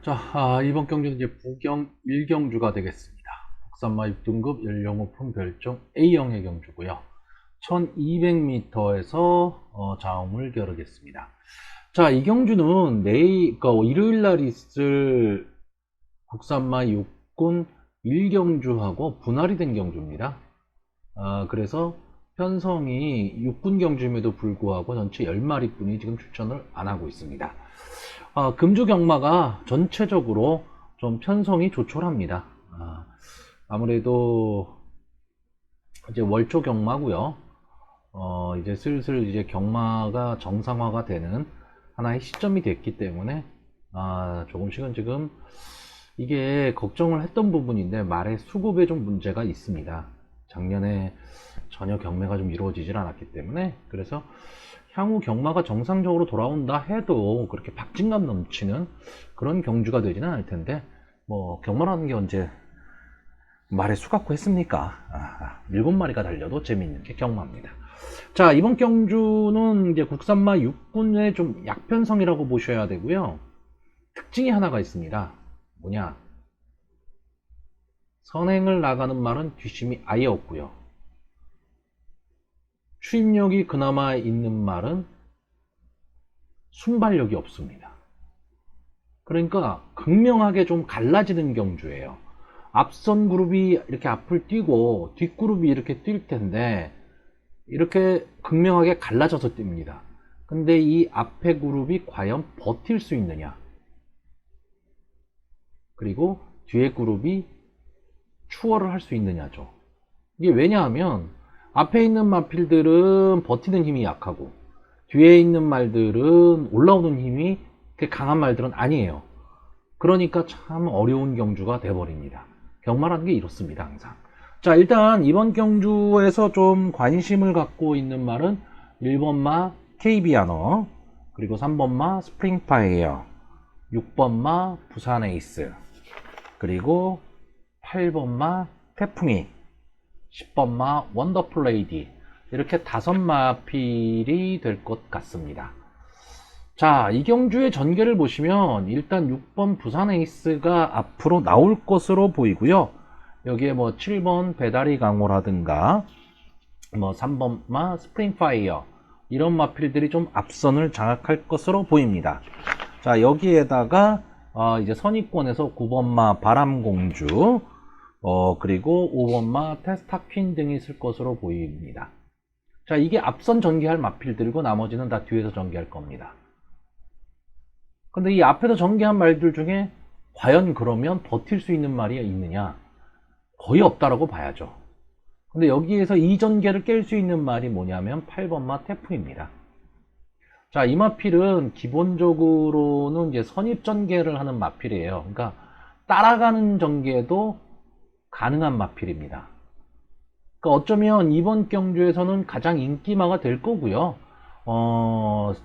자, 이번 경주는 이제 부경 1경주가 되겠습니다. 국산마 6등급 연령 오픈 별정 A형의 경주고요. 1200m에서 자음을 겨루겠습니다. 자, 이 경주는 그러니까 일요일 날 있을 국산마 6군 1경주하고 분할이 된 경주입니다. 그래서 편성이 6군 경주임에도 불구하고 전체 10마리뿐이 지금 추천을 안 하고 있습니다. 금주 경마가 전체적으로 좀 편성이 조촐합니다. 아무래도 이제 월초 경마고요. 이제 슬슬 이제 경마가 정상화가 되는 하나의 시점이 됐기 때문에 조금씩은 지금 이게 걱정을 했던 부분인데 말의 수급에 좀 문제가 있습니다. 작년에 전혀 경매가 좀 이루어지질 않았기 때문에, 그래서 향후 경마가 정상적으로 돌아온다 해도 그렇게 박진감 넘치는 그런 경주가 되지는 않을 텐데, 뭐 경마라는 게 언제 말에 수갖고 했습니까? 7마리가 달려도 재미있는 게 경마입니다. 자, 이번 경주는 이제 국산마 6군의 좀 약편성이라고 보셔야 되고요. 특징이 하나가 있습니다. 뭐냐? 선행을 나가는 말은 뒷심이 아예 없고요. 추임력이 그나마 있는 말은 순발력이 없습니다. 그러니까 극명하게 좀 갈라지는 경주예요. 앞선 그룹이 이렇게 앞을 뛰고 뒷그룹이 이렇게 뛸 텐데 이렇게 극명하게 갈라져서 뜁니다. 근데 이 앞에 그룹이 과연 버틸 수 있느냐, 그리고 뒤에 그룹이 추월을 할 수 있느냐죠. 이게 왜냐하면 앞에 있는 마필들은 버티는 힘이 약하고 뒤에 있는 말들은 올라오는 힘이 강한 말들은 아니에요. 그러니까 참 어려운 경주가 돼버립니다. 경마라는 게 이렇습니다, 항상. 자, 일단 이번 경주에서 좀 관심을 갖고 있는 말은 1번마 KB아너, 그리고 3번마 스프링파이어, 6번마 부산 에이스, 그리고 8번마 태풍이, 10번마 원더풀 레이디, 이렇게 5마필이 될 것 같습니다. 자, 이 경주의 전개를 보시면 일단 6번 부산 에이스가 앞으로 나올 것으로 보이고요. 여기에 뭐 7번 배다리 강호라든가 뭐 3번마 스프링파이어, 이런 마필들이 좀 앞선을 장악할 것으로 보입니다. 자, 여기에다가 이제 선입권에서 9번마 바람공주, 그리고 5번마 테스타퀸 등이 있을 것으로 보입니다. 자, 이게 앞선 전개할 마필들이고 나머지는 다 뒤에서 전개할 겁니다. 근데 이 앞에서 전개한 말들 중에 과연 그러면 버틸 수 있는 말이 있느냐? 거의 없다라고 봐야죠. 근데 여기에서 이 전개를 깰 수 있는 말이 뭐냐면 8번마 태풍입니다. 자, 이 마필은 기본적으로는 이제 선입 전개를 하는 마필이에요. 그러니까 따라가는 전개도 가능한 마필입니다. 그러니까 어쩌면 이번 경주에서는 가장 인기마가 될 거고요.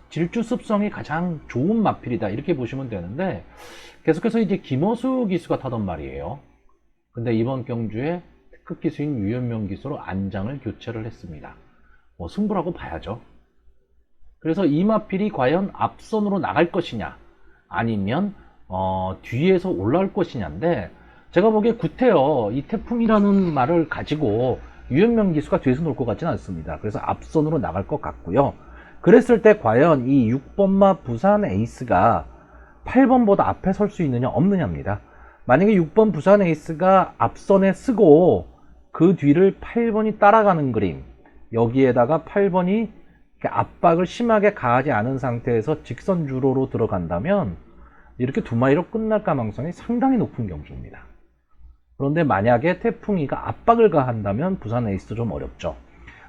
질주 습성이 가장 좋은 마필이다, 이렇게 보시면 되는데, 계속해서 이제 김어수 기수가 타던 말이에요. 근데 이번 경주에 특급 기수인 유현명 기수로 안장을 교체를 했습니다. 뭐 승부라고 봐야죠. 그래서 이 마필이 과연 앞선으로 나갈 것이냐, 아니면 뒤에서 올라올 것이냐인데, 제가 보기에 구태여 이 태풍이라는 말을 가지고 유현명 기수가 뒤에서 놀 것 같지는 않습니다. 그래서 앞선으로 나갈 것 같고요. 그랬을 때 과연 이 6번마 부산 에이스가 8번보다 앞에 설 수 있느냐 없느냐입니다. 만약에 6번 부산 에이스가 앞선에 쓰고 그 뒤를 8번이 따라가는 그림, 여기에다가 8번이 압박을 심하게 가하지 않은 상태에서 직선 주로로 들어간다면 이렇게 2마리로 끝날 가능성이 상당히 높은 경주입니다. 그런데 만약에 태풍이가 압박을 가한다면 부산 에이스도 좀 어렵죠.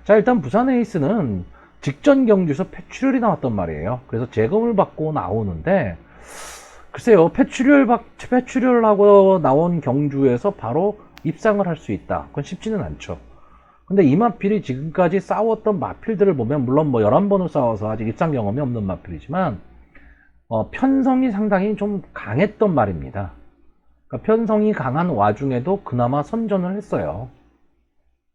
자, 일단 부산 에이스는 직전 경주에서 폐출혈이 나왔단 말이에요. 그래서 재검을 받고 나오는데, 글쎄요, 폐출혈을 하고 나온 경주에서 바로 입상을 할 수 있다, 그건 쉽지는 않죠. 근데 이 마필이 지금까지 싸웠던 마필들을 보면, 물론 뭐 11번을 싸워서 아직 입상 경험이 없는 마필이지만 편성이 상당히 좀 강했던 말입니다. 그러니까 편성이 강한 와중에도 그나마 선전을 했어요.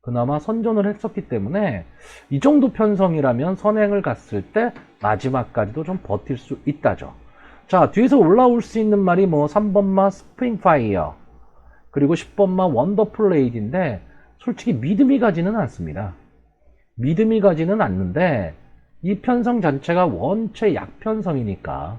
그나마 선전을 했었기 때문에 이 정도 편성이라면 선행을 갔을 때 마지막까지도 좀 버틸 수 있다죠. 자, 뒤에서 올라올 수 있는 말이 뭐 3번마 스프링파이어, 그리고 10번마 원더풀 레이디인데 솔직히 믿음이 가지는 않습니다. 믿음이 가지는 않는데 이 편성 자체가 원체 약편성이니까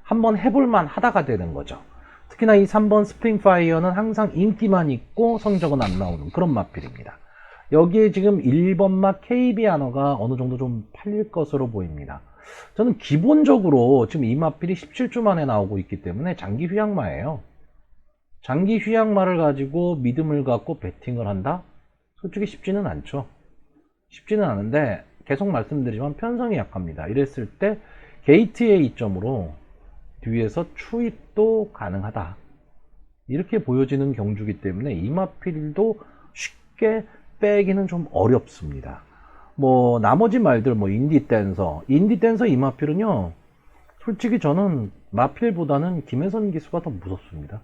한번 해볼만 하다가 되는 거죠. 특히나 이 3번 스프링파이어는 항상 인기만 있고 성적은 안 나오는 그런 마필입니다. 여기에 지금 1번마 KB아너가 어느 정도 좀 팔릴 것으로 보입니다. 저는 기본적으로 지금 이 마필이 17주 만에 나오고 있기 때문에 장기 휴양마예요. 장기 휴양마를 가지고 믿음을 갖고 배팅을 한다? 솔직히 쉽지는 않죠. 쉽지는 않은데 계속 말씀드리지만 편성이 약합니다. 이랬을 때 게이트의 이점으로 뒤에서 추입도 가능하다. 이렇게 보여지는 경주기 때문에 이 마필도 쉽게 빼기는 좀 어렵습니다. 뭐 나머지 말들 뭐 인디댄서 이 마필은요, 솔직히 저는 마필보다는 김혜선 기수가 더 무섭습니다.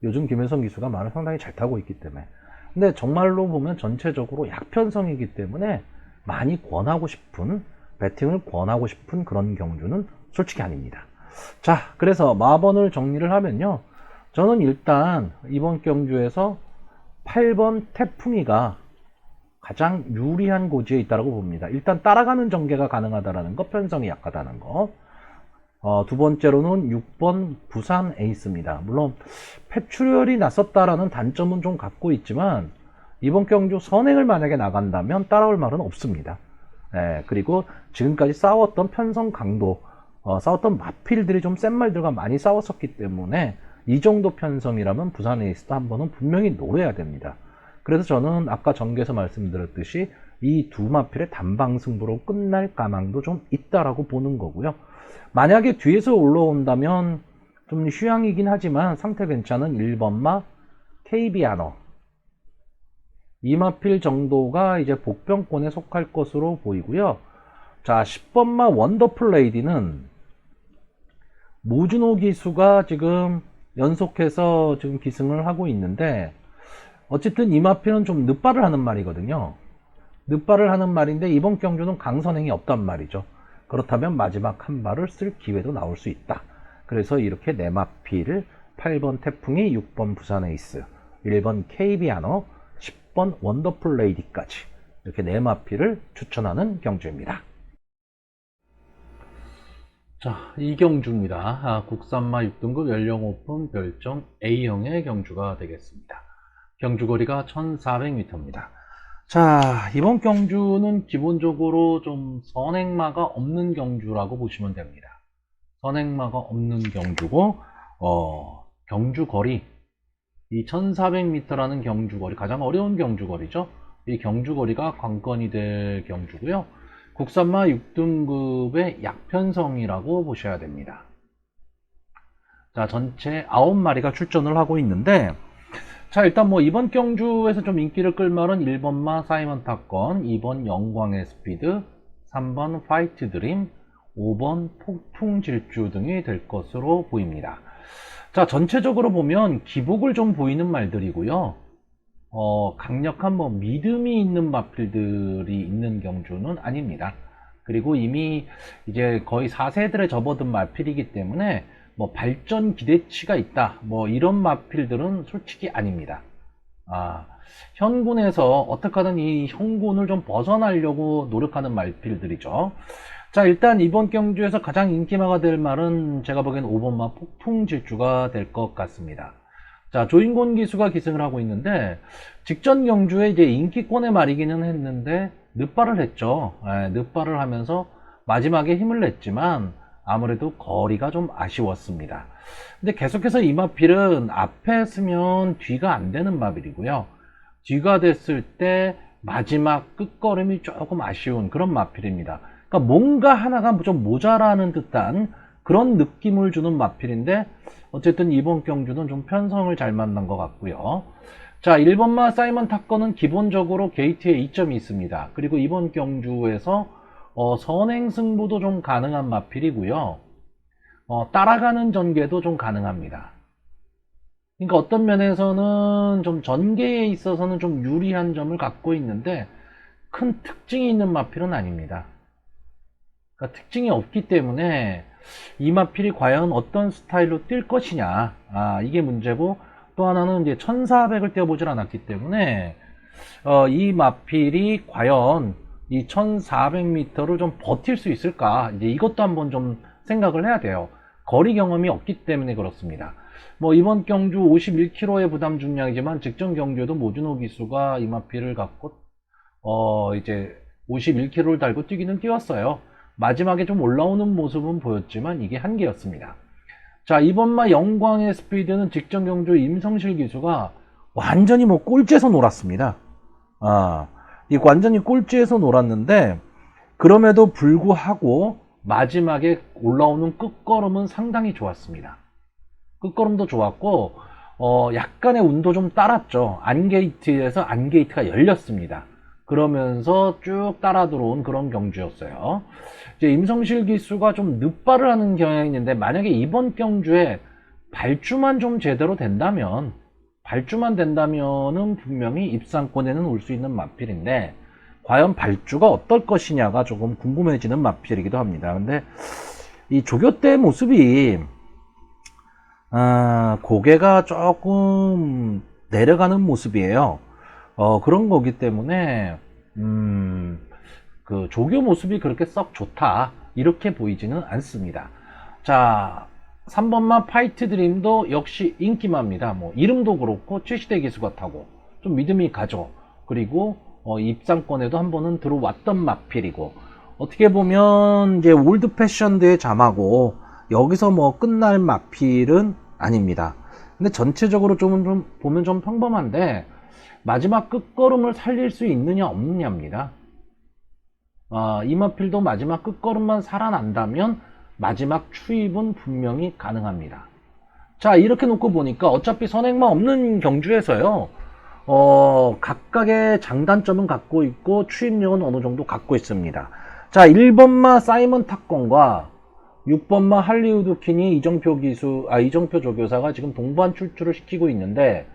요즘 김혜선 기수가 말을 상당히 잘 타고 있기 때문에. 근데 정말로 보면 전체적으로 약편성이기 때문에 많이 권하고 싶은, 배팅을 권하고 싶은 그런 경주는 솔직히 아닙니다. 자, 그래서 마번을 정리를 하면요, 저는 일단 이번 경주에서 8번 태풍이가 가장 유리한 고지에 있다고 봅니다. 일단 따라가는 전개가 가능하다는 거, 편성이 약하다는 거. 두 번째로는 6번 부산 에이스입니다. 물론 패출혈이 났었다라는 단점은 좀 갖고 있지만 이번 경주 선행을 만약에 나간다면 따라올 말은 없습니다. 그리고 지금까지 싸웠던 편성 강도, 싸웠던 마필들이 좀 센 말들과 많이 싸웠었기 때문에 이 정도 편성이라면 부산 에이스도 한 번은 분명히 노려야 됩니다. 그래서 저는 아까 전개에서 말씀드렸듯이 이 두 마필의 단방 승부로 끝날 가망도 좀 있다라고 보는 거고요. 만약에 뒤에서 올라온다면 좀 휴양이긴 하지만 상태 괜찮은 1번마 KB아너, 이 마필 정도가 이제 복병권에 속할 것으로 보이고요. 자, 10번마 원더풀 레이디는 모준호 기수가 지금 연속해서 지금 기승을 하고 있는데, 어쨌든 이 마필은 좀 늦발을 하는 말이거든요. 늦발을 하는 말인데 이번 경주는 강선행이 없단 말이죠. 그렇다면 마지막 한 발을 쓸 기회도 나올 수 있다. 그래서 이렇게 네 마필을 8번 태풍이, 6번 부산 에이스, 1번 KB아너, 10번 원더풀 레이디까지 이렇게 네 마필을 추천하는 경주입니다. 자, 이 경주입니다. 국산마 6등급 연령 오픈 별정 A형의 경주가 되겠습니다. 경주거리가 1400m입니다. 자, 이번 경주는 기본적으로 좀 선행마가 없는 경주라고 보시면 됩니다. 선행마가 없는 경주고, 경주거리, 이 1400m라는 경주거리, 가장 어려운 경주거리죠. 이 경주거리가 관건이 될 경주고요. 국산마 6등급의 약편성이라고 보셔야 됩니다. 자, 전체 9마리가 출전을 하고 있는데, 자, 일단 뭐 이번 경주에서 좀 인기를 끌 말은 1번마 사이먼 탑건, 2번 영광의 스피드, 3번 파이트 드림, 5번 폭풍 질주 등이 될 것으로 보입니다. 자, 전체적으로 보면 기복을 좀 보이는 말들이고요. 강력한 뭐 믿음이 있는 마필들이 있는 경주는 아닙니다. 그리고 이미 이제 거의 4세들에 접어든 마필이기 때문에 뭐 발전 기대치가 있다, 뭐 이런 마필들은 솔직히 아닙니다. 현군에서 어떻게 하든 이 현군을 좀 벗어나려고 노력하는 마필들이죠. 자, 일단 이번 경주에서 가장 인기마가 될 말은 제가 보기엔 5번마 폭풍 질주가 될 것 같습니다. 자, 조인곤 기수가 기승을 하고 있는데, 직전 경주에 이제 인기권의 말이기는 했는데 늦발을 했죠. 늦발을 하면서 마지막에 힘을 냈지만 아무래도 거리가 좀 아쉬웠습니다. 근데 계속해서 이 마필은 앞에 서면 뒤가 안 되는 마필이고요. 뒤가 됐을 때 마지막 끝걸음이 조금 아쉬운 그런 마필입니다. 그러니까 뭔가 하나가 좀 모자라는 듯한 그런 느낌을 주는 마필인데, 어쨌든 이번 경주는 좀 편성을 잘 만난 것 같고요. 자, 1번마 사이먼 탑건은 기본적으로 게이트에 이점이 있습니다. 그리고 이번 경주에서 선행 승부도 좀 가능한 마필이고요. 따라가는 전개도 좀 가능합니다. 그러니까 어떤 면에서는 좀 전개에 있어서는 좀 유리한 점을 갖고 있는데 큰 특징이 있는 마필은 아닙니다. 그러니까 특징이 없기 때문에 이 마필이 과연 어떤 스타일로 뛸 것이냐, 이게 문제고, 또 하나는 이제 1400을 띄워보질 않았기 때문에 이 마필이 과연 이 1400m를 좀 버틸 수 있을까, 이제 이것도 한번 좀 생각을 해야 돼요. 거리 경험이 없기 때문에 그렇습니다. 뭐 이번 경주 51kg의 부담 중량이지만 직전 경주에도 모준호 기수가 이 마필을 갖고 이제 51kg를 달고 뛰기는 뛰었어요. 마지막에 좀 올라오는 모습은 보였지만 이게 한계였습니다. 자, 이번마 영광의 스피드는 직전 경주 임성실 기수가 완전히 뭐 꼴찌에서 놀았습니다. 이 완전히 꼴찌에서 놀았는데, 그럼에도 불구하고 마지막에 올라오는 끝걸음은 상당히 좋았습니다. 끝걸음도 좋았고, 약간의 운도 좀 따랐죠. 안게이트에서 안게이트가 열렸습니다. 그러면서 쭉 따라 들어온 그런 경주였어요. 이제 임성실 기수가 좀 늦발을 하는 경향이 있는데, 만약에 이번 경주에 발주만 좀 제대로 된다면, 은 분명히 입상권에는 올 수 있는 마필인데, 과연 발주가 어떨 것이냐가 조금 궁금해지는 마필이기도 합니다. 근데 이 조교대 모습이 고개가 조금 내려가는 모습이에요. 그런 거기 때문에 그 조교 모습이 그렇게 썩 좋다 이렇게 보이지는 않습니다. 자, 3번마 파이트 드림도 역시 인기마입니다. 뭐 이름도 그렇고 7시대 기수가 타고 좀 믿음이 가죠. 그리고 입상권에도 한 번은 들어왔던 마필이고, 어떻게 보면 이제 올드 패션드의 자마고 여기서 뭐 끝날 마필은 아닙니다. 근데 전체적으로 좀 보면 좀 평범한데, 마지막 끝걸음을 살릴 수 있느냐 없느냐입니다. 이 마필도 마지막 끝걸음만 살아난다면 마지막 추입은 분명히 가능합니다. 자, 이렇게 놓고 보니까 어차피 선행만 없는 경주에서요, 각각의 장단점은 갖고 있고 추입력은 어느 정도 갖고 있습니다. 자, 1번마 사이먼 탁건과 6번마 할리우드 퀸이 이정표 조교사가 지금 동반 출주를 시키고 있는데,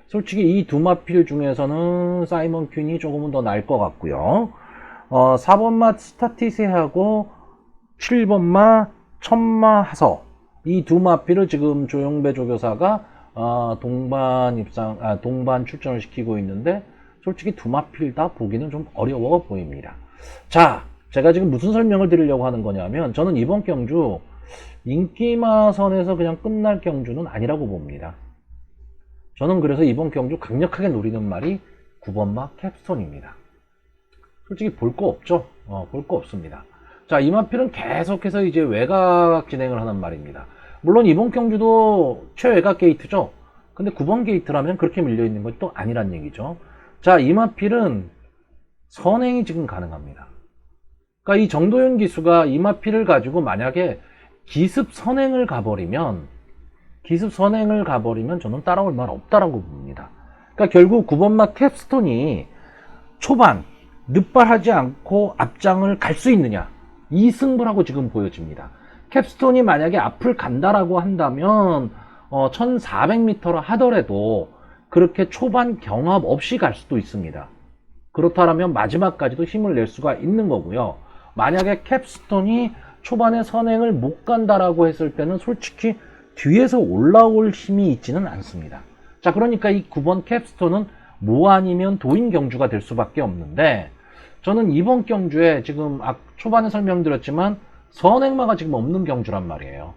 솔직히 이 두 마필 중에서는 사이먼 퀸이 조금은 더 나을 것 같고요. 4번마 스타티세하고 7번마 천마 하서, 이 두 마필을 지금 조영배 조교사가 동반 출전을 시키고 있는데, 솔직히 두 마필 다 보기는 좀 어려워 보입니다. 자, 제가 지금 무슨 설명을 드리려고 하는 거냐면, 저는 이번 경주 인기마선에서 그냥 끝날 경주는 아니라고 봅니다. 저는 그래서 이번 경주 강력하게 노리는 말이 9번마 캡스톤입니다. 솔직히 볼 거 없죠? 볼 거 없습니다. 자, 이 마필은 계속해서 이제 외곽 진행을 하는 말입니다. 물론 이번 경주도 최외곽 게이트죠. 근데 9번 게이트라면 그렇게 밀려있는 건 또 아니란 얘기죠. 자, 이 마필은 선행이 지금 가능합니다. 그러니까 이 정도현 기수가 이 마필을 가지고 만약에 기습 선행을 가버리면 저는 따라올 말 없다라고 봅니다. 그러니까 결국 9번마 캡스톤이 초반 늦발하지 않고 앞장을 갈 수 있느냐, 이 승부라고 지금 보여집니다. 캡스톤이 만약에 앞을 간다라고 한다면 1400m를 하더라도 그렇게 초반 경합 없이 갈 수도 있습니다. 그렇다면 마지막까지도 힘을 낼 수가 있는 거고요. 만약에 캡스톤이 초반에 선행을 못 간다라고 했을 때는 솔직히 뒤에서 올라올 힘이 있지는 않습니다. 자, 그러니까 이 9번 캡스톤은 뭐 아니면 도인 경주가 될 수밖에 없는데, 저는 이번 경주에 지금 초반에 설명드렸지만 선행마가 지금 없는 경주란 말이에요.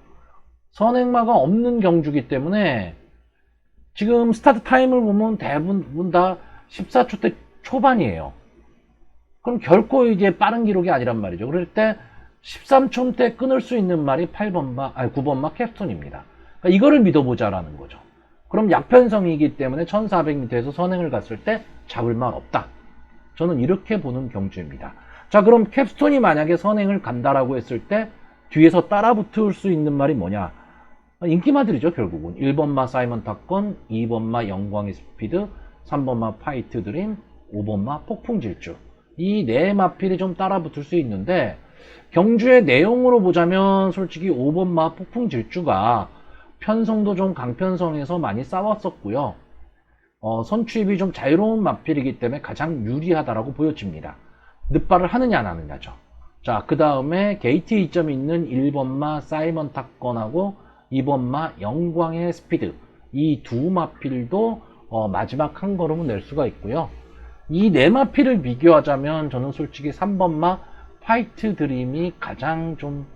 선행마가 없는 경주기 때문에 지금 스타트 타임을 보면 대부분 다 14초대 초반이에요. 그럼 결코 이제 빠른 기록이 아니란 말이죠. 그럴 때 13초대 끊을 수 있는 말이 9번마 캡스톤입니다. 그러니까 이거를 믿어보자라는 거죠. 그럼 약편성이기 때문에 1400m에서 선행을 갔을 때 잡을 말 없다. 저는 이렇게 보는 경주입니다. 자, 그럼 캡스톤이 만약에 선행을 간다라고 했을 때 뒤에서 따라붙을 수 있는 말이 뭐냐? 인기마들이죠, 결국은. 1번마 사이먼 탁건, 2번마 영광의 스피드, 3번마 파이트 드림, 5번마 폭풍 질주. 이 네 마필이 좀 따라붙을 수 있는데, 경주의 내용으로 보자면 솔직히 5번마 폭풍 질주가 편성도 좀 강편성에서 많이 싸웠었고요. 선취입이 좀 자유로운 마필이기 때문에 가장 유리하다라고 보여집니다. 늦발을 하느냐 안 하느냐죠. 자, 그 다음에 게이트 이점이 있는 1번마 사이먼 탑건하고 2번마 영광의 스피드, 이 두 마필도 마지막 한 걸음은 낼 수가 있고요. 이 네 마필을 비교하자면 저는 솔직히 3번마 화이트 드림이 가장 좀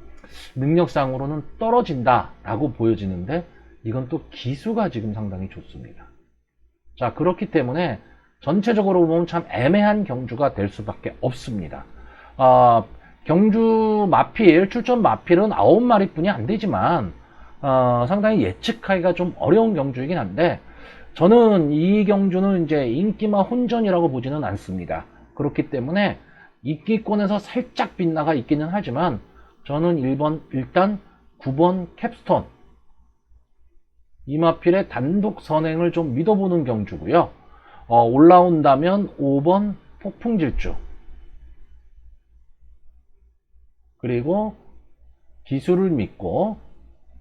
능력상으로는 떨어진다 라고 보여지는데, 이건 또 기수가 지금 상당히 좋습니다. 자, 그렇기 때문에 전체적으로 보면 참 애매한 경주가 될 수밖에 없습니다. 경주 마필, 출전 마필은 9마리 뿐이 안 되지만 상당히 예측하기가 좀 어려운 경주이긴 한데, 저는 이 경주는 이제 인기마 혼전이라고 보지는 않습니다. 그렇기 때문에 인기권에서 살짝 빗나가 있기는 하지만, 저는 일단 9번 캡스톤 이마필의 단독 선행을 좀 믿어보는 경주고요. 올라온다면 5번 폭풍질주, 그리고 기술을 믿고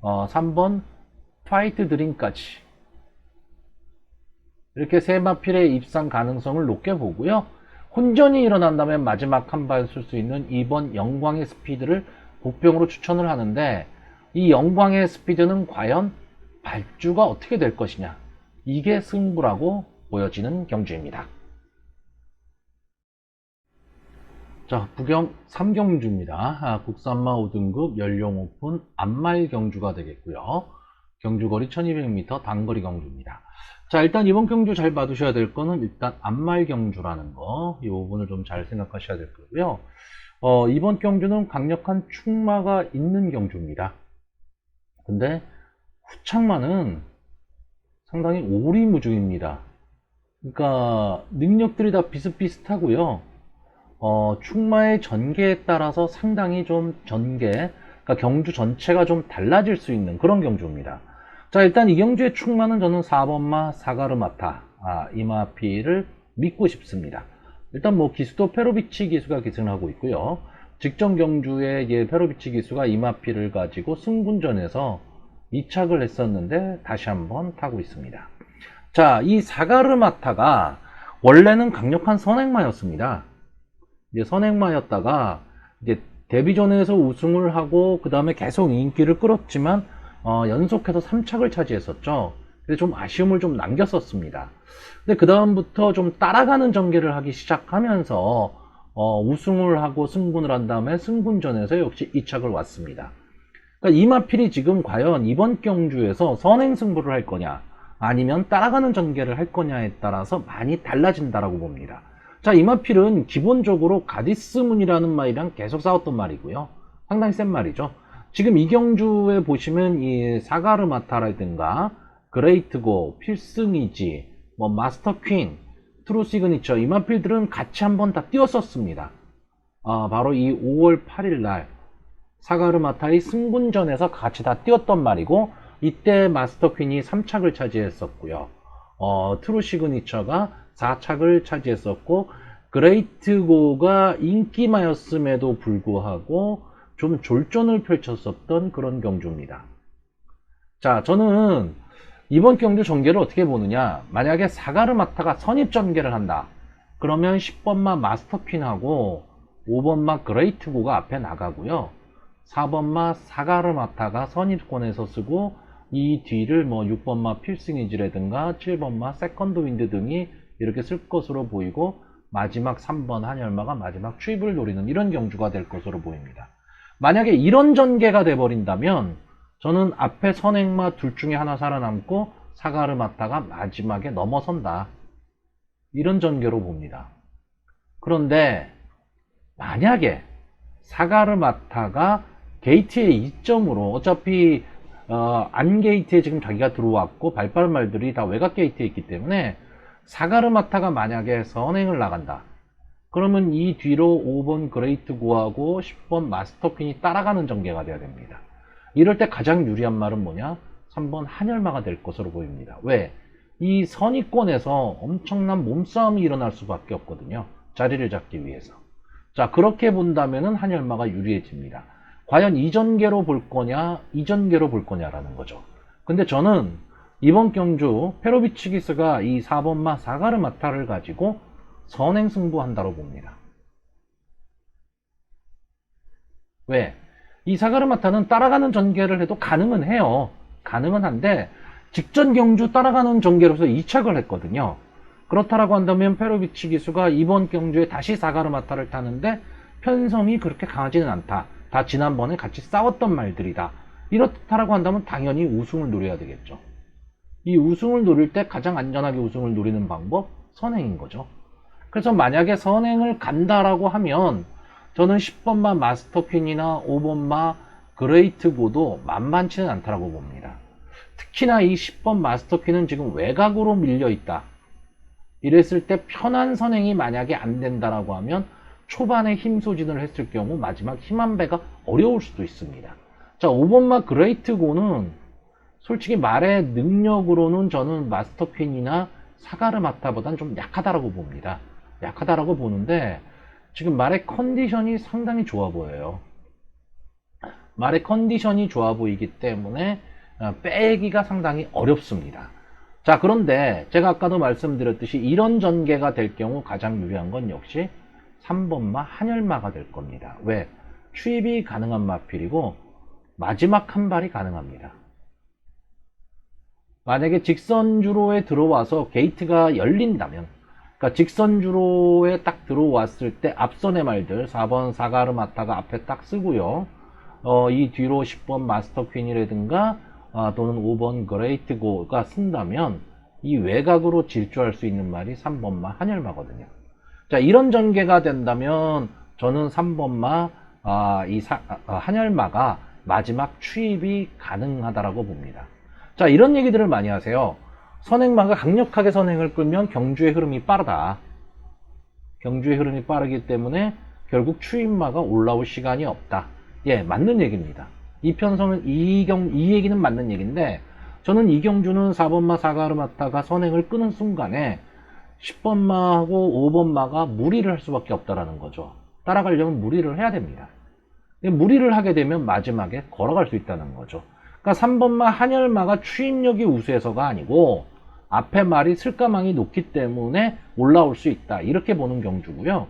3번 화이트 드림까지, 이렇게 세 마필의 입상 가능성을 높게 보고요. 혼전이 일어난다면 마지막 한 발 쓸 수 있는 2번 영광의 스피드를 복병으로 추천을 하는데, 이 영광의 스피드는 과연 발주가 어떻게 될 것이냐, 이게 승부라고 보여지는 경주입니다. 자, 부경 3경주입니다. 국산마 5등급 연령 오픈 암말 경주가 되겠고요. 경주거리 1200m 단거리 경주입니다. 자, 일단 이번 경주 잘 봐두셔야 될 거는 일단 암말 경주라는 거, 이 부분을 좀 잘 생각하셔야 될 거고요. 이번 경주는 강력한 축마가 있는 경주입니다. 근데 후창마는 상당히 오리무중입니다. 그러니까 능력들이 다 비슷비슷하고요. 축마의 전개에 따라서 상당히 좀 그러니까 경주 전체가 좀 달라질 수 있는 그런 경주입니다. 자, 일단 이 경주의 축마는 저는 4번마 사가르마타 이마피를 믿고 싶습니다. 일단 뭐 기수도 페로비치 기수가 기승하고 있고요. 직전 경주에 페로비치 기수가 이마피를 가지고 승분전에서 이착을 했었는데 다시 한번 타고 있습니다. 자, 이 사가르마타가 원래는 강력한 선행마였습니다. 이제 선행마였다가 이제 데뷔전에서 우승을 하고 그 다음에 계속 인기를 끌었지만 연속해서 3착을 차지했었죠. 근데 좀 아쉬움을 좀 남겼었습니다. 근데 그 다음부터 좀 따라가는 전개를 하기 시작하면서 우승을 하고 승분을 한 다음에 승분전에서 역시 2착을 왔습니다. 그러니까 이마필이 지금 과연 이번 경주에서 선행 승부를 할 거냐, 아니면 따라가는 전개를 할 거냐에 따라서 많이 달라진다라고 봅니다. 자, 이마필은 기본적으로 가디스문이라는 말이랑 계속 싸웠던 말이고요. 상당히 센 말이죠. 지금 이 경주에 보시면 이 사가르마타라든가 그레이트고, 필승이지, 뭐 마스터 퀸, 트루 시그니처, 이마필들은 같이 한번 다 뛰었었습니다. 바로 이 5월 8일 날 사가르마타의 승분전에서 같이 다 뛰었던 말이고, 이때 마스터 퀸이 3착을 차지했었고요. 트루 시그니처가 4착을 차지했었고, 그레이트고가 인기마였음에도 불구하고 좀 졸전을 펼쳤었던 그런 경주입니다. 자, 저는 이번 경주 전개를 어떻게 보느냐, 만약에 사가르마타가 선입 전개를 한다 그러면 10번마 마스터퀸하고 5번마 그레이트고가 앞에 나가고요, 4번마 사가르마타가 선입권에서 쓰고, 이 뒤를 뭐 6번마 필승이지라든가 7번마 세컨드 윈드 등이 이렇게 쓸 것으로 보이고, 마지막 3번 한열마가 마지막 추입을 노리는 이런 경주가 될 것으로 보입니다. 만약에 이런 전개가 돼버린다면 저는 앞에 선행마 둘 중에 하나 살아남고 사가르마타가 마지막에 넘어선다, 이런 전개로 봅니다. 그런데 만약에 사가르마타가 게이트의 2점으로, 어차피 안 게이트에 지금 자기가 들어왔고 발빨말들이 다 외곽 게이트에 있기 때문에 사가르마타가 만약에 선행을 나간다 그러면 이 뒤로 5번 그레이트고하고 10번 마스터퀸이 따라가는 전개가 돼야 됩니다. 이럴 때 가장 유리한 말은 뭐냐, 3번 한열마가 될 것으로 보입니다. 왜? 이 선의권에서 엄청난 몸싸움이 일어날 수밖에 없거든요, 자리를 잡기 위해서. 자, 그렇게 본다면은 한열마가 유리해집니다. 과연 이 전개로 볼 거냐, 이 전개로 볼 거냐라는 거죠. 근데 저는 이번 경주 페로비치 기스가 이 4번마 사가르마타를 가지고 선행 승부한다고 봅니다. 왜? 이 사가르마타는 따라가는 전개를 해도 가능은 해요. 가능은 한데 직전 경주 따라가는 전개로서 이착을 했거든요. 그렇다라고 한다면 페로비치 기수가 이번 경주에 다시 사가르마타를 타는데 편성이 그렇게 강하지는 않다. 다 지난번에 같이 싸웠던 말들이다. 이렇다라고 한다면 당연히 우승을 노려야 되겠죠. 이 우승을 노릴 때 가장 안전하게 우승을 노리는 방법, 선행인 거죠. 그래서 만약에 선행을 간다라고 하면 저는 10번마 마스터퀸이나 5번마 그레이트고도 만만치는 않다라고 봅니다. 특히나 이 10번 마스터퀸은 지금 외곽으로 밀려 있다. 이랬을 때 편한 선행이 만약에 안 된다라고 하면 초반에 힘 소진을 했을 경우 마지막 힘 한 배가 어려울 수도 있습니다. 자, 5번마 그레이트고는 솔직히 말의 능력으로는 저는 마스터퀸이나 사가르마타보단 좀 약하다라고 봅니다. 약하다라고 보는데 지금 말의 컨디션이 상당히 좋아 보여요. 말의 컨디션이 좋아 보이기 때문에 빼기가 상당히 어렵습니다. 자, 그런데 제가 아까도 말씀드렸듯이 이런 전개가 될 경우 가장 유리한 건 역시 3번마 한열마가 될 겁니다. 왜? 추입이 가능한 마필이고 마지막 한 발이 가능합니다. 만약에 직선주로에 들어와서 게이트가 열린다면, 그러니까 직선주로에 딱 들어왔을 때 앞선의 말들 4번 사가르마타가 앞에 딱 쓰고요. 이 뒤로 10번 마스터퀸이라든가 또는 5번 그레이트고가 쓴다면 이 외곽으로 질주할 수 있는 말이 3번마 한열마거든요. 자, 이런 전개가 된다면 저는 3번마 한열마가 마지막 추입이 가능하다라고 봅니다. 자, 이런 얘기들을 많이 하세요. 선행마가 강력하게 선행을 끌면 경주의 흐름이 빠르다. 경주의 흐름이 빠르기 때문에 결국 추입마가 올라올 시간이 없다. 예, 맞는 얘기입니다. 이 편성은 이 얘기는 맞는 얘기인데 저는 이 경주는 4번마 사가르마타가 선행을 끄는 순간에 10번마하고 5번마가 무리를 할 수밖에 없다라는 거죠. 따라가려면 무리를 해야 됩니다. 무리를 하게 되면 마지막에 걸어갈 수 있다는 거죠. 그러니까 3번마 한열마가 추입력이 우세해서가 아니고 앞에 말이 슬가망이 높기 때문에 올라올 수 있다. 이렇게 보는 경주고요.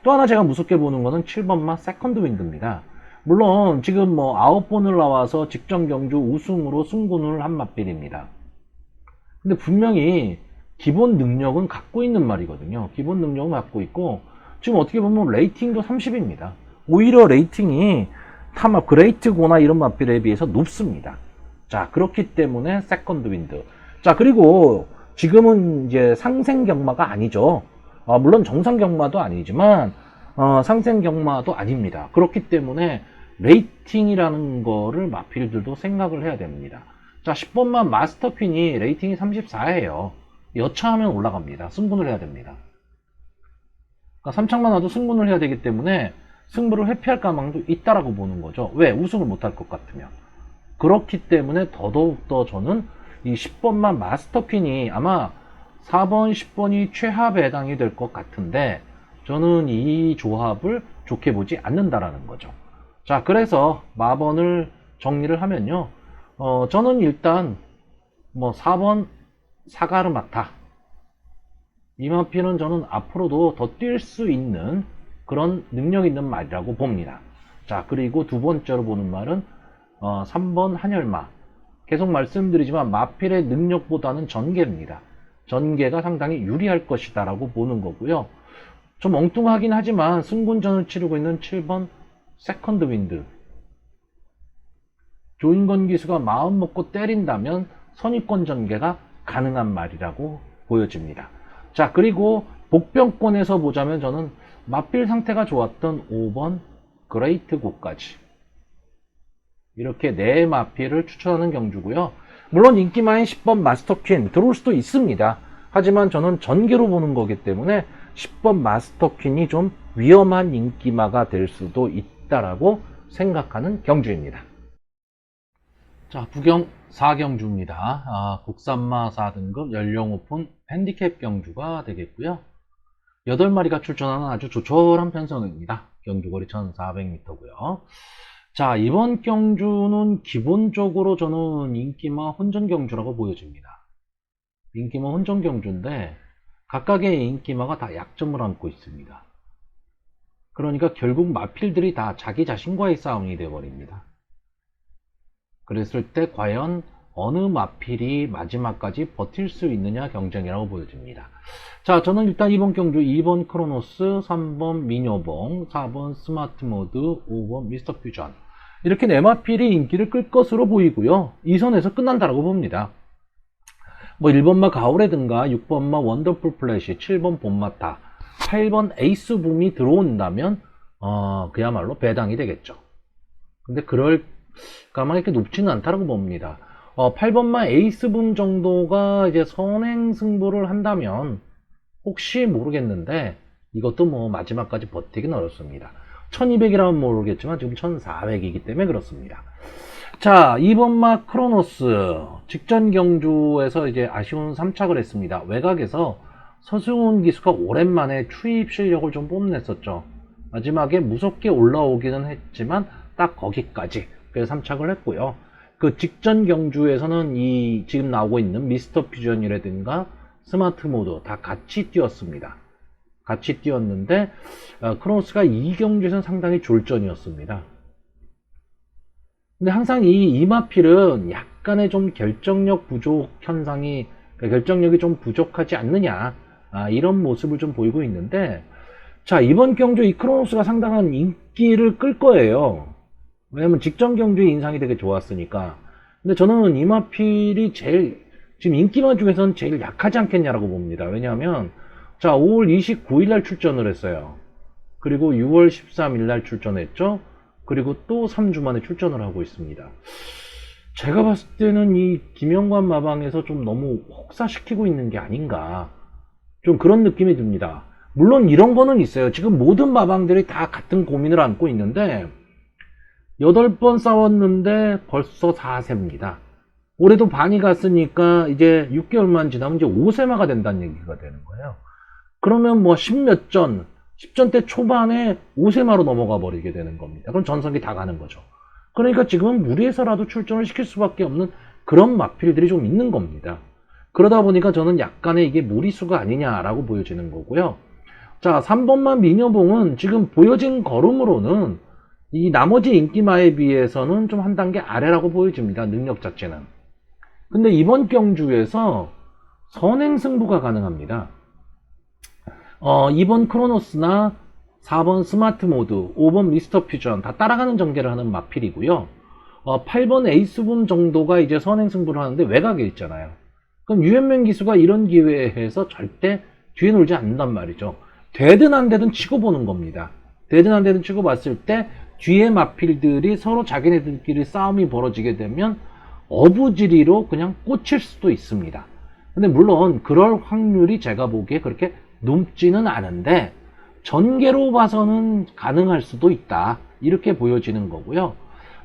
또 하나 제가 무섭게 보는 거는 7번마 세컨드 윈드입니다. 물론 지금 뭐 9번을 나와서 직전 경주 우승으로 승군을 한 마필입니다. 근데 분명히 기본 능력은 갖고 있는 말이거든요. 기본 능력은 갖고 있고 지금 어떻게 보면 레이팅도 30입니다. 오히려 레이팅이 타마 그레이트고나 이런 마필에 비해서 높습니다. 자, 그렇기 때문에 세컨드 윈드. 자, 그리고 지금은 이제 상생 경마가 아니죠. 물론 정상 경마도 아니지만 상생 경마도 아닙니다. 그렇기 때문에 레이팅이라는 거를 마필들도 생각을 해야 됩니다. 자, 10번만 마스터퀸이 레이팅이 34예요. 여차하면 올라갑니다. 승분을 해야 됩니다. 그러니까 3창만 와도 승분을 해야 되기 때문에 승부를 회피할 가망도 있다라고 보는 거죠. 왜? 우승을 못할 것 같으면. 그렇기 때문에 더더욱더 저는 이 10번만 마스터퀸이 아마 4번, 10번이 최하에 해당이 될 것 같은데 저는 이 조합을 좋게 보지 않는다라는 거죠. 자, 그래서 마번을 정리를 하면요. 저는 일단 뭐 4번 사가르마타 이 마필은 저는 앞으로도 더 뛸 수 있는 그런 능력 있는 말이라고 봅니다. 자, 그리고 두 번째로 보는 말은 3번 한열마. 계속 말씀드리지만 마필의 능력보다는 전개입니다. 전개가 상당히 유리할 것이다 라고 보는 거고요. 좀 엉뚱하긴 하지만 승군전을 치르고 있는 7번 세컨드 윈드. 조인건 기수가 마음 먹고 때린다면 선입권 전개가 가능한 말이라고 보여집니다. 자, 그리고 복병권에서 보자면 저는 마필 상태가 좋았던 5번 그레이트고까지 이렇게 네 마필을 추천하는 경주고요. 물론 인기마인 10번 마스터퀸 들어올 수도 있습니다. 하지만 저는 전개로 보는 거기 때문에 10번 마스터퀸이 좀 위험한 인기마가 될 수도 있다라고 생각하는 경주입니다. 자, 부경 4경주입니다. 국산마 4등급 연령 오픈 핸디캡 경주가 되겠고요. 8마리가 출전하는 아주 조촐한 편성입니다. 경주거리 1400m고요. 자, 이번 경주는 기본적으로 저는 인기마 혼전 경주라고 보여집니다. 인기마 혼전 경주인데 각각의 인기마가 다 약점을 안고 있습니다. 그러니까 결국 마필들이 다 자기 자신과의 싸움이 되어버립니다. 그랬을 때 과연 어느 마필이 마지막까지 버틸 수 있느냐 경쟁이라고 보여집니다. 자, 저는 일단 이번 경주 2번 크로노스, 3번 미녀봉, 4번 스마트모드, 5번 미스터 퓨전, 이렇게 네 마필이 인기를 끌 것으로 보이고요. 이 선에서 끝난다라고 봅니다. 뭐 1번마 가오레든가 6번마 원더풀 플래시, 7번 본마타, 8번 에이스 붐이 들어온다면 그야말로 배당이 되겠죠. 근데 그럴 가망이 이렇게 높지는 않다라고 봅니다. 8번마 에이스 붐 정도가 이제 선행 승부를 한다면 혹시 모르겠는데 이것도 뭐 마지막까지 버티긴 어렵습니다. 1200이라면 모르겠지만 지금 1400이기 때문에 그렇습니다. 자, 2번마 크로노스 직전 경주에서 이제 아쉬운 3착을 했습니다. 외곽에서 서승훈 기수가 오랜만에 추입 실력을 좀 뽐냈었죠. 마지막에 무섭게 올라오기는 했지만 딱 거기까지, 그래서 3착을 했고요. 그 직전 경주에서는 이 지금 나오고 있는 미스터 퓨전이라든가 스마트 모드 다 같이 뛰었습니다. 같이 뛰었는데 크로노스가 이 경주에서는 상당히 졸전이었습니다. 근데 항상 이 이마필은 약간의 좀 결정력 부족 현상이, 결정력이 좀 부족하지 않느냐, 이런 모습을 좀 보이고 있는데, 자, 이번 경주 이 크로노스가 상당한 인기를 끌 거예요. 왜냐면 직전 경주의 인상이 되게 좋았으니까. 근데 저는 이마필이 제일 지금 인기만 중에서는 제일 약하지 않겠냐라고 봅니다. 왜냐하면 자, 5월 29일 날 출전을 했어요. 그리고 6월 13일 날 출전했죠. 그리고 또 3주 만에 출전을 하고 있습니다. 제가 봤을 때는 이 김영관 마방에서 좀 너무 혹사시키고 있는 게 아닌가, 좀 그런 느낌이 듭니다. 물론 이런 거는 있어요. 지금 모든 마방들이 다 같은 고민을 안고 있는데 8번 싸웠는데 벌써 4세입니다. 올해도 반이 갔으니까 이제 6개월만 지나면 이제 5세마가 된다는 얘기가 되는 거예요. 그러면 뭐 10몇 전, 10전대 초반에 5세마로 넘어가 버리게 되는 겁니다. 그럼 전성기 다 가는 거죠. 그러니까 지금은 무리해서라도 출전을 시킬 수밖에 없는 그런 마필들이 좀 있는 겁니다. 그러다 보니까 저는 약간의 이게 무리수가 아니냐라고 보여지는 거고요. 자, 3번만 미녀봉은 지금 보여진 걸음으로는 이 나머지 인기마에 비해서는 좀 한 단계 아래라고 보여집니다. 능력 자체는. 근데 이번 경주에서 선행 승부가 가능합니다. 2번 크로노스나 4번 스마트 모드, 5번 미스터 퓨전 다 따라가는 전개를 하는 마필이고요. 8번 에이스붐 정도가 이제 선행 승부를 하는데 외곽에 있잖아요. 그럼 유현명 기수가 이런 기회에서 절대 뒤에 놀지 않는단 말이죠. 되든 안 되든 치고 보는 겁니다. 되든 안 되든 치고 봤을 때 뒤에 마필들이 서로 자기네들끼리 싸움이 벌어지게 되면 어부지리로 그냥 꽂힐 수도 있습니다. 근데 물론 그럴 확률이 제가 보기에 그렇게 높지는 않은데 전개로 봐서는 가능할 수도 있다, 이렇게 보여지는 거고요.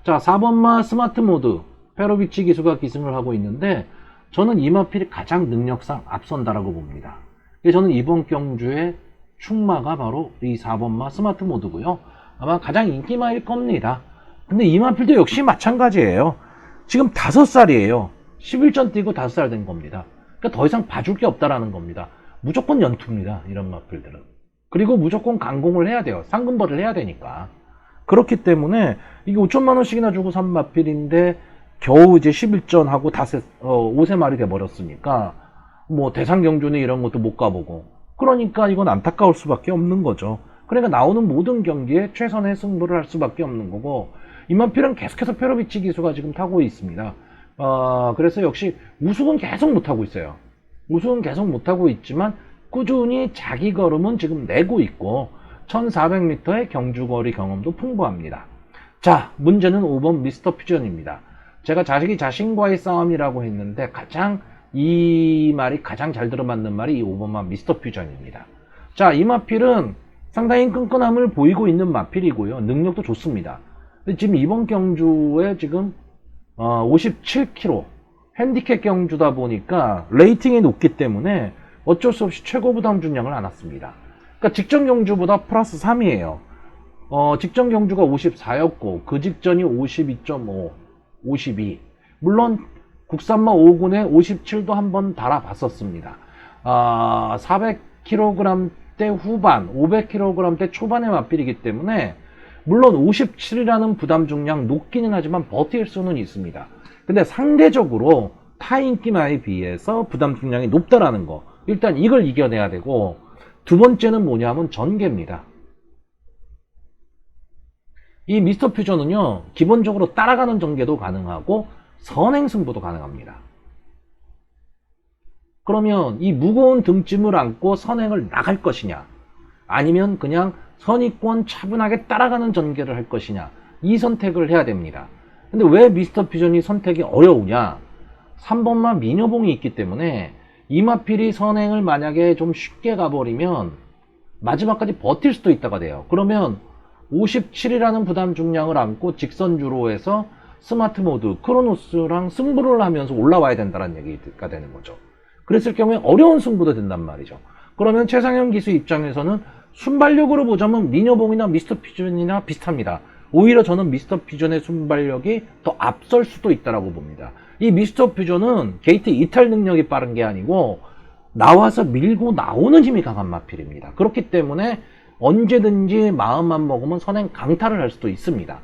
자, 4번마 스마트 모드 페로비치 기수가 기승을 하고 있는데 저는 이 마필이 가장 능력상 앞선다라고 봅니다. 저는 이번 경주의 충마가 바로 이 4번마 스마트 모드고요. 아마 가장 인기마일 겁니다. 근데 이 마필도 역시 마찬가지예요. 지금 5살이에요. 11전 뛰고 5살 된 겁니다. 그러니까 더 이상 봐줄 게 없다라는 겁니다. 무조건 연투입니다, 이런 마필들은. 그리고 무조건 강공을 해야 돼요. 상금벌을 해야 되니까. 그렇기 때문에 이게 5천만 원씩이나 주고 산 마필인데 겨우 이제 11전 하고 5세 말이 돼버렸으니까 뭐 대상 경주는 이런 것도 못 가보고, 그러니까 이건 안타까울 수밖에 없는 거죠. 그러니까 나오는 모든 경기에 최선의 승부를 할 수밖에 없는 거고, 이 마필은 계속해서 페로비치 기수가 지금 타고 있습니다. 그래서 역시 우승은 계속 못하고 있어요. 우승은 계속 못하고 있지만 꾸준히 자기 걸음은 지금 내고 있고 1400m의 경주거리 경험도 풍부합니다. 자, 문제는 5번 미스터 퓨전입니다. 제가 자식이 자신과의 싸움이라고 했는데 이 말이 가장 잘 들어맞는 말이 이 5번만 미스터 퓨전입니다. 자, 이 마필은 상당히 끈끈함을 보이고 있는 마필이고요. 능력도 좋습니다. 근데 지금 이번 경주에 지금 57kg 핸디캡 경주다 보니까 레이팅이 높기 때문에 어쩔 수 없이 최고 부담 준량을 안 왔습니다. 그러니까 직전 경주보다 플러스 3이에요. 직전 경주가 54였고 그 직전이 52.5, 52. 물론 국산마 5군에 57도 한번 달아봤었습니다. 400kg 50대 후반, 500kg대 초반의 마필이기 때문에 물론 57이라는 부담 중량 높기는 하지만 버틸 수는 있습니다. 근데 상대적으로 타 인기마에 비해서 부담 중량이 높다라는 거, 일단 이걸 이겨내야 되고, 두 번째는 뭐냐면 전개입니다. 이 미스터 퓨전은요, 기본적으로 따라가는 전개도 가능하고 선행 승부도 가능합니다. 그러면 이 무거운 등짐을 안고 선행을 나갈 것이냐, 아니면 그냥 선입권 차분하게 따라가는 전개를 할 것이냐, 이 선택을 해야 됩니다. 근데 왜 미스터 퓨전이 선택이 어려우냐? 3번만 미녀봉이 있기 때문에 이마필이 선행을 만약에 좀 쉽게 가버리면 마지막까지 버틸 수도 있다가 돼요. 그러면 57이라는 부담 중량을 안고 직선주로 해서 스마트 모드, 크로노스랑 승부를 하면서 올라와야 된다는 얘기가 되는 거죠. 그랬을 경우에 어려운 승부도 된단 말이죠. 그러면 최상현 기수 입장에서는 순발력으로 보자면 미녀봉이나 미스터 퓨전이나 비슷합니다. 오히려 저는 미스터 퓨전의 순발력이 더 앞설 수도 있다고 봅니다. 이 미스터 퓨전은 게이트 이탈 능력이 빠른 게 아니고 나와서 밀고 나오는 힘이 강한 마필입니다. 그렇기 때문에 언제든지 마음만 먹으면 선행 강타를 할 수도 있습니다.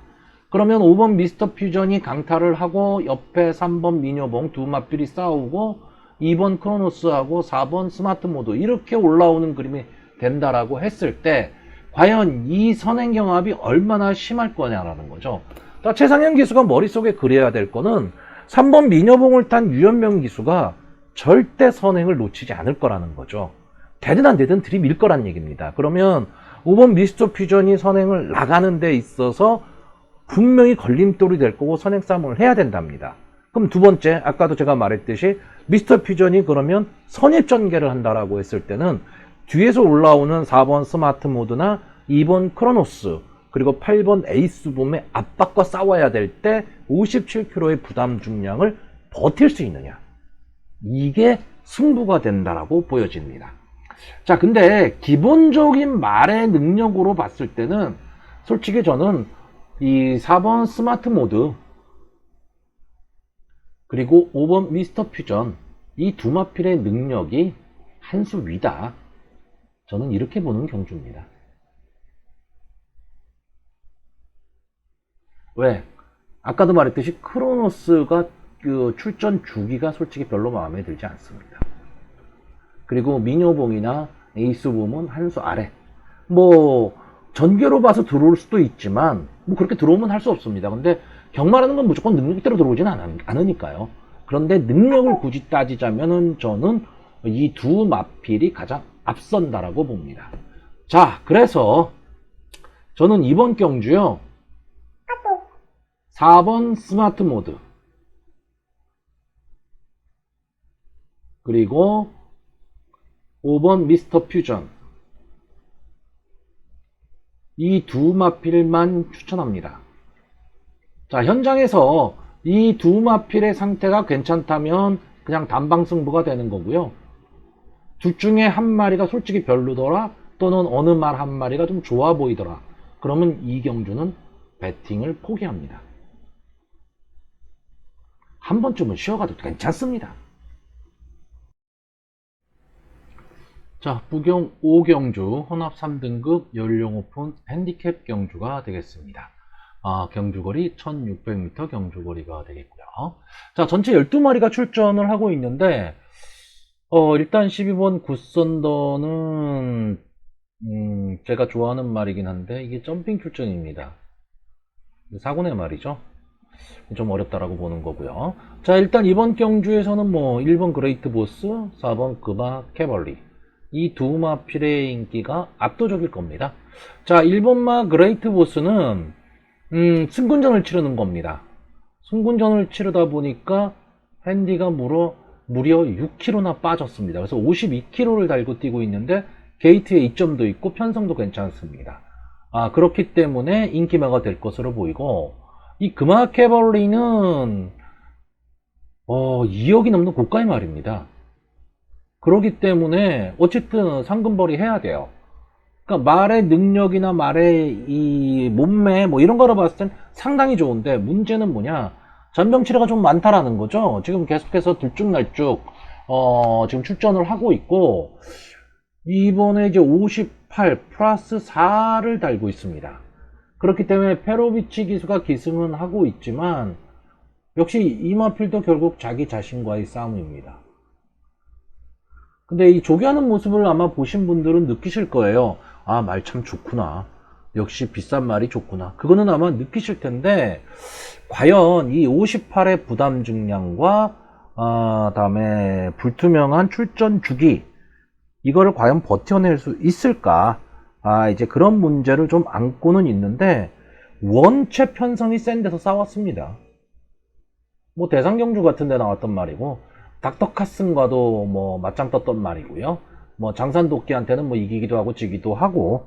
그러면 5번 미스터 퓨전이 강타를 하고 옆에 3번 미녀봉 두 마필이 싸우고 2번 크로노스하고 4번 스마트 모드 이렇게 올라오는 그림이 된다라고 했을 때 과연 이 선행 경합이 얼마나 심할 거냐라는 거죠. 최상현 기수가 머릿속에 그려야 될 거는 3번 미녀봉을 탄 유현명 기수가 절대 선행을 놓치지 않을 거라는 거죠. 되든 안 되든 들이밀 거란 얘기입니다. 그러면 5번 미스터 퓨전이 선행을 나가는 데 있어서 분명히 걸림돌이 될 거고 선행 싸움을 해야 된답니다. 그럼 두 번째, 아까도 제가 말했듯이 미스터 퓨전이 그러면 선입 전개를 한다라고 했을 때는 뒤에서 올라오는 4번 스마트 모드나 2번 크로노스 그리고 8번 에이스 봄의 압박과 싸워야 될 때 57kg의 부담 중량을 버틸 수 있느냐, 이게 승부가 된다라고 보여집니다. 자, 근데 기본적인 말의 능력으로 봤을 때는 솔직히 저는 이 4번 스마트 모드 그리고 5번 미스터 퓨전 이 두 마필의 능력이 한 수 위다, 저는 이렇게 보는 경주입니다. 왜? 아까도 말했듯이 크로노스가 그 출전 주기가 솔직히 별로 마음에 들지 않습니다. 그리고 미녀봉이나 에이스봄은 한 수 아래. 뭐 전개로 봐서 들어올 수도 있지만 뭐 그렇게 들어오면 할 수 없습니다. 근데 경마라는 건 무조건 능력대로 들어오지는 않으니까요. 그런데 능력을 굳이 따지자면은 저는 이 두 마필이 가장 앞선다라고 봅니다. 자, 그래서 저는 이번 경주요 4번 스마트 모드 그리고 5번 미스터 퓨전 이 두 마필만 추천합니다. 자, 현장에서 이 두 마필의 상태가 괜찮다면 그냥 단방 승부가 되는 거고요. 둘 중에 한 마리가 솔직히 별로더라, 또는 어느 말 한 마리가 좀 좋아 보이더라, 그러면 이 경주는 배팅을 포기합니다. 한 번쯤은 쉬어가도 괜찮습니다. 자, 부경 5경주 혼합 3등급 연령 오픈 핸디캡 경주가 되겠습니다. 경주거리 1600m 경주거리가 되겠고요. 자, 전체 12마리가 출전을 하고 있는데 일단 12번 굿선더는 제가 좋아하는 말이긴 한데 이게 점핑 출전입니다. 사군의 말이죠. 좀 어렵다라고 보는 거고요. 자, 일단 이번 경주에서는 뭐 1번 그레이트 보스, 4번 금화 캐벌리 이 두 마필의 인기가 압도적일 겁니다. 자, 1번마 그레이트 보스는 승군전을 치르는 겁니다. 승군전을 치르다 보니까 핸디가 무려 6kg나 빠졌습니다. 그래서 52kg를 달고 뛰고 있는데 게이트에 이점도 있고 편성도 괜찮습니다. 그렇기 때문에 인기마가 될 것으로 보이고, 이 금화 캐벌리는 2억이 넘는 고가의 말입니다. 그렇기 때문에 어쨌든 상금벌이 해야 돼요. 그러니까 말의 능력이나 말의 이 몸매 뭐 이런 거로 봤을 땐 상당히 좋은데, 문제는 뭐냐, 전병치레가 좀 많다라는 거죠. 지금 계속해서 들쭉날쭉 지금 출전을 하고 있고, 이번에 이제 58 플러스 4를 달고 있습니다. 그렇기 때문에 페로비치 기수가 기승은 하고 있지만 역시 이마필도 결국 자기 자신과의 싸움입니다. 근데 이 조교하는 모습을 아마 보신 분들은 느끼실 거예요. 아, 말 참 좋구나. 역시 비싼 말이 좋구나. 그거는 아마 느끼실 텐데 과연 이 58의 부담 중량과 다음에 불투명한 출전 주기 이거를 과연 버텨낼 수 있을까? 이제 그런 문제를 좀 안고는 있는데 원체 편성이 센 데서 싸웠습니다. 뭐 대상경주 같은 데 나왔던 말이고 닥터 카슨과도 뭐 맞짱 떴던 말이고요. 뭐 장산도끼한테는 뭐 이기기도 하고 지기도 하고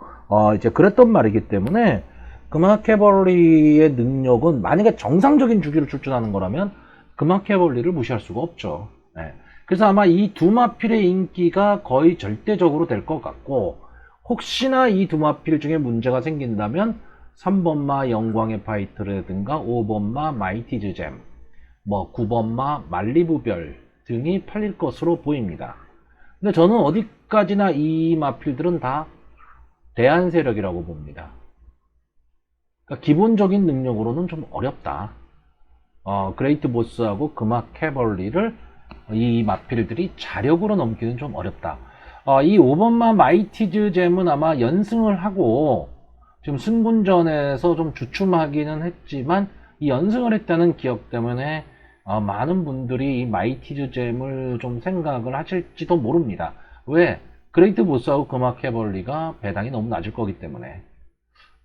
이제 그랬던 말이기 때문에 그마캐벌리의 능력은 만약에 정상적인 주기로 출전하는 거라면 그마캐벌리를 무시할 수가 없죠. 네. 그래서 아마 이 두 마필의 인기가 거의 절대적으로 될 것 같고 혹시나 이 두 마필 중에 문제가 생긴다면 3번마 영광의 파이터라든가 5번마 마이티즈 잼, 뭐 9번마 말리부별 등이 팔릴 것으로 보입니다. 근데 저는 어디까지나 이 마필들은 다 대안 세력이라고 봅니다. 그러니까 기본적인 능력으로는 좀 어렵다. 그레이트 보스하고 그마캐벌리를 이 마필들이 자력으로 넘기는 좀 어렵다. 이 5번마 마이티즈 잼은 아마 연승을 하고 지금 승군전에서 좀 주춤하기는 했지만 이 연승을 했다는 기억 때문에 많은 분들이 이 마이티즈 잼을 좀 생각을 하실지도 모릅니다. 왜? 그레이트 보스하고 그마캐벌리가 배당이 너무 낮을 거기 때문에.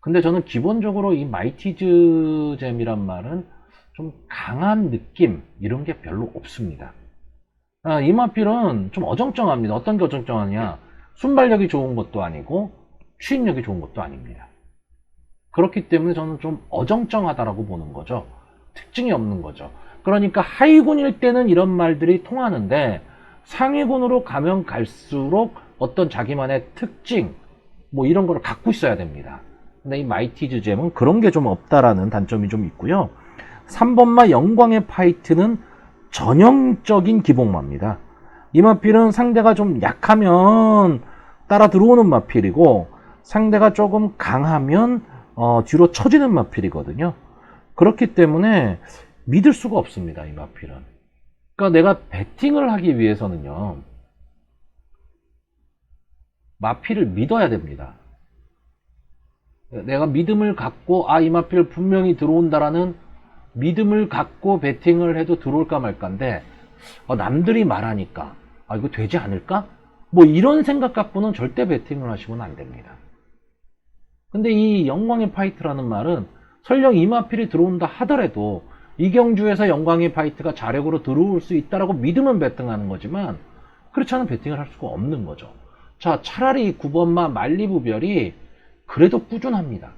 근데 저는 기본적으로 이 마이티즈 잼이란 말은 좀 강한 느낌 이런 게 별로 없습니다. 이 마필은 좀 어정쩡합니다. 어떤 게 어정쩡하냐? 순발력이 좋은 것도 아니고 추인력이 좋은 것도 아닙니다. 그렇기 때문에 저는 좀 어정쩡하다라고 보는 거죠. 특징이 없는 거죠. 그러니까 하위군일 때는 이런 말들이 통하는데 상위군으로 가면 갈수록 어떤 자기만의 특징 뭐 이런 걸 갖고 있어야 됩니다. 근데 이 마이티즈 잼은 그런 게 좀 없다라는 단점이 좀 있고요. 3번마 영광의 파이트는 전형적인 기복마입니다. 이 마필은 상대가 좀 약하면 따라 들어오는 마필이고 상대가 조금 강하면 뒤로 처지는 마필이거든요. 그렇기 때문에 믿을 수가 없습니다. 이 마필은. 그러니까 내가 배팅을 하기 위해서는요. 마필을 믿어야 됩니다. 내가 믿음을 갖고 이 마필 분명히 들어온다라는 믿음을 갖고 배팅을 해도 들어올까 말까인데 남들이 말하니까 이거 되지 않을까? 뭐 이런 생각 갖고는 절대 배팅을 하시면 안 됩니다. 근데 이 영광의 파이트라는 말은 설령 이 마필이 들어온다 하더라도 이 경주에서 영광의 파이트가 자력으로 들어올 수 있다라고 믿으면 배팅하는 거지만 그렇지 않으면 배팅을 할 수가 없는 거죠. 자, 차라리 9번마 말리부별이 그래도 꾸준합니다.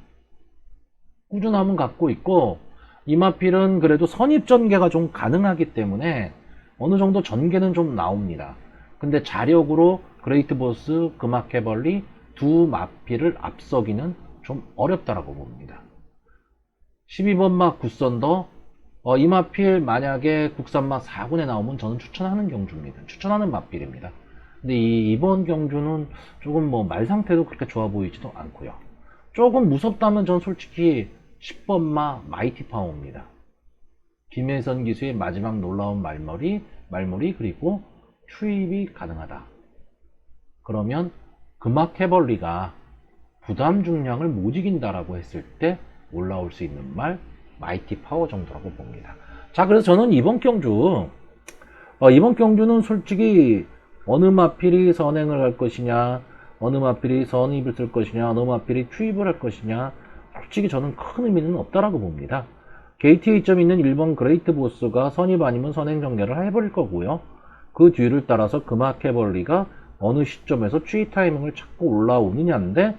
꾸준함은 갖고 있고 이 마필은 그래도 선입전개가 좀 가능하기 때문에 어느 정도 전개는 좀 나옵니다. 근데 자력으로 그레이트 보스, 그마캐벌리 두 마필을 앞서기는 좀 어렵다라고 봅니다. 12번마 굿선더 이 마필 만약에 국산마 4군에 나오면 저는 추천하는 경주입니다. 추천하는 마필입니다. 근데 이번 경주는 조금 뭐 말 상태도 그렇게 좋아 보이지도 않고요. 조금 무섭다면 전 솔직히 10번마 마이티 파워입니다. 김혜선 기수의 마지막 놀라운 말머리 그리고 추입이 가능하다. 그러면 그마캐벌리가 부담 중량을 못 이긴다라고 했을 때 올라올 수 있는 말 마이티 파워 정도라고 봅니다. 자, 그래서 저는 이번 경주는 솔직히 어느 마필이 선행을 할 것이냐, 어느 마필이 선입을 쓸 것이냐, 어느 마필이 추입을 할 것이냐, 솔직히 저는 큰 의미는 없다라고 봅니다. 게이트 A점이 있는 1번 그레이트 보스가 선입 아니면 선행 전개를 해버릴 거고요. 그 뒤를 따라서 그마캐벌리가 어느 시점에서 추입 타이밍을 찾고 올라오느냐인데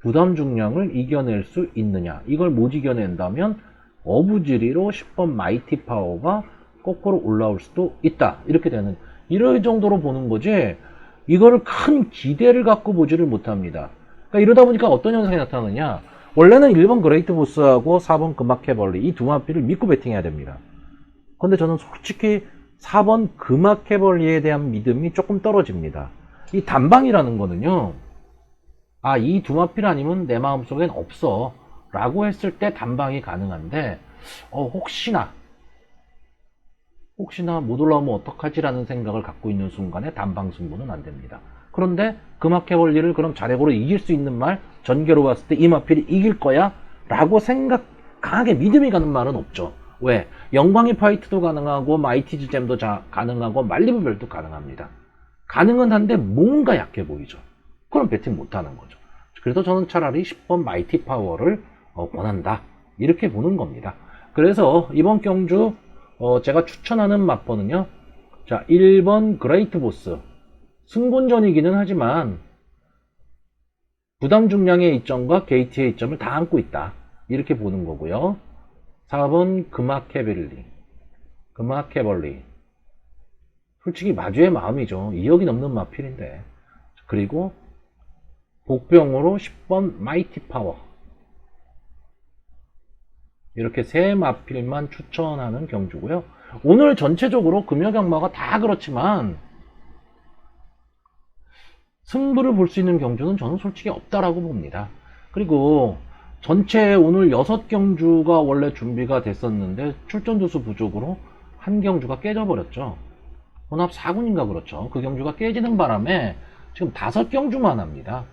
부담 중량을 이겨낼 수 있느냐. 이걸 못 이겨낸다면 어부지리로 10번 마이티 파워가 거꾸로 올라올 수도 있다. 이렇게 되는 이럴 정도로 보는 거지 이거를 큰 기대를 갖고 보지를 못합니다. 그러니까 이러다 보니까 어떤 현상이 나타나느냐. 원래는 1번 그레이트 보스하고 4번 그마캐벌리 이 두 마필을 믿고 배팅해야 됩니다. 근데 저는 솔직히 4번 그마캐벌리에 대한 믿음이 조금 떨어집니다. 이 단방이라는 거는요, 아, 이 두 마필 아니면 내 마음속엔 없어 라고 했을 때 단방이 가능한데, 혹시나 못 올라오면 어떡하지라는 생각을 갖고 있는 순간에 단방 승부는 안 됩니다. 그런데 금화캐벌리를 그럼 자력으로 이길 수 있는 말, 전개로 봤을 때 이 마필이 이길 거야 라고 강하게 믿음이 가는 말은 없죠. 왜? 영광의 파이트도 가능하고 마이티즈 잼도 가능하고 말리브별도 가능합니다. 가능은 한데 뭔가 약해 보이죠. 그럼 배팅 못하는 거죠. 그래서 저는 차라리 10번 마이티 파워를 권한다, 이렇게 보는 겁니다. 그래서 이번 경주 제가 추천하는 맛번은요, 자, 1번 그레이트 보스, 승본전이기는 하지만 부담 중량의 이점과 게이트의 이점을 다 안고 있다, 이렇게 보는 거고요. 4번 금화캐벌리, 솔직히 마주의 마음이죠. 2억이 넘는 마필인데. 그리고 복병으로 10번 마이티 파워, 이렇게 세 마필만 추천하는 경주고요. 오늘 전체적으로 금요경마가 다 그렇지만 승부를 볼 수 있는 경주는 저는 솔직히 없다라고 봅니다. 그리고 전체 오늘 6경주가 원래 준비가 됐었는데 출전 두수 부족으로 한 경주가 깨져버렸죠. 혼합 4군인가 그렇죠. 그 경주가 깨지는 바람에 지금 5경주만 합니다.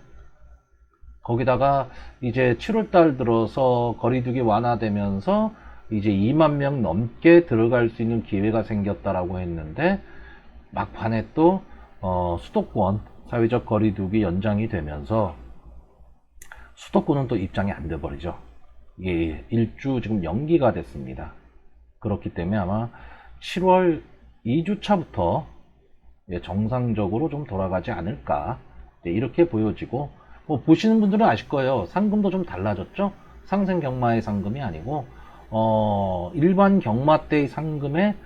거기다가 이제 7월달 들어서 거리두기 완화되면서 이제 2만 명 넘게 들어갈 수 있는 기회가 생겼다라고 했는데, 막판에 또 수도권 사회적 거리두기 연장이 되면서 수도권은 또 입장이 안 돼 버리죠. 이게 일주 지금 연기가 됐습니다. 그렇기 때문에 아마 7월 2주차부터 정상적으로 좀 돌아가지 않을까, 이렇게 보여지고, 보시는 분들은 아실 거예요. 상금도 좀 달라졌죠. 상생 경마의 상금이 아니고 일반 경마 때의 상금에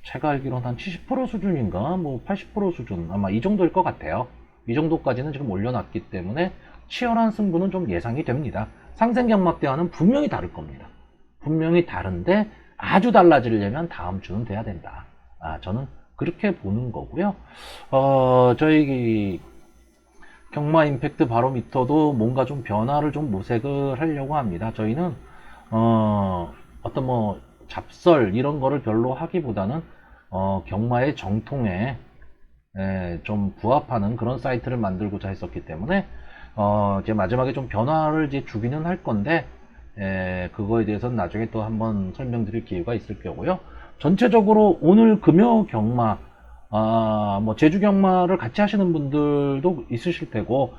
제가 알기로는 한 70% 수준인가, 뭐 80% 수준, 아마 이 정도일 것 같아요. 이 정도까지는 지금 올려놨기 때문에 치열한 승부는 좀 예상이 됩니다. 상생 경마 때와는 분명히 다를 겁니다. 분명히 다른데 아주 달라지려면 다음 주는 돼야 된다. 저는 그렇게 보는 거고요. 저희 경마 임팩트 바로미터도 뭔가 좀 변화를 좀 모색을 하려고 합니다. 저희는 어떤 뭐 잡설 이런 거를 별로 하기보다는 경마의 정통에 좀 부합하는 그런 사이트를 만들고자 했었기 때문에 이제 마지막에 좀 변화를 이제 주기는 할 건데, 그거에 대해서는 나중에 또 한번 설명드릴 기회가 있을 거고요. 전체적으로 오늘 금요 경마, 뭐 제주 경마를 같이 하시는 분들도 있으실 테고,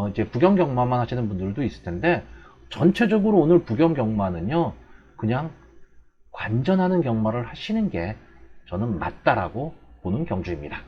이제 부경 경마만 하시는 분들도 있을 텐데, 전체적으로 오늘 부경 경마는요, 그냥 관전하는 경마를 하시는 게 저는 맞다라고 보는 경주입니다.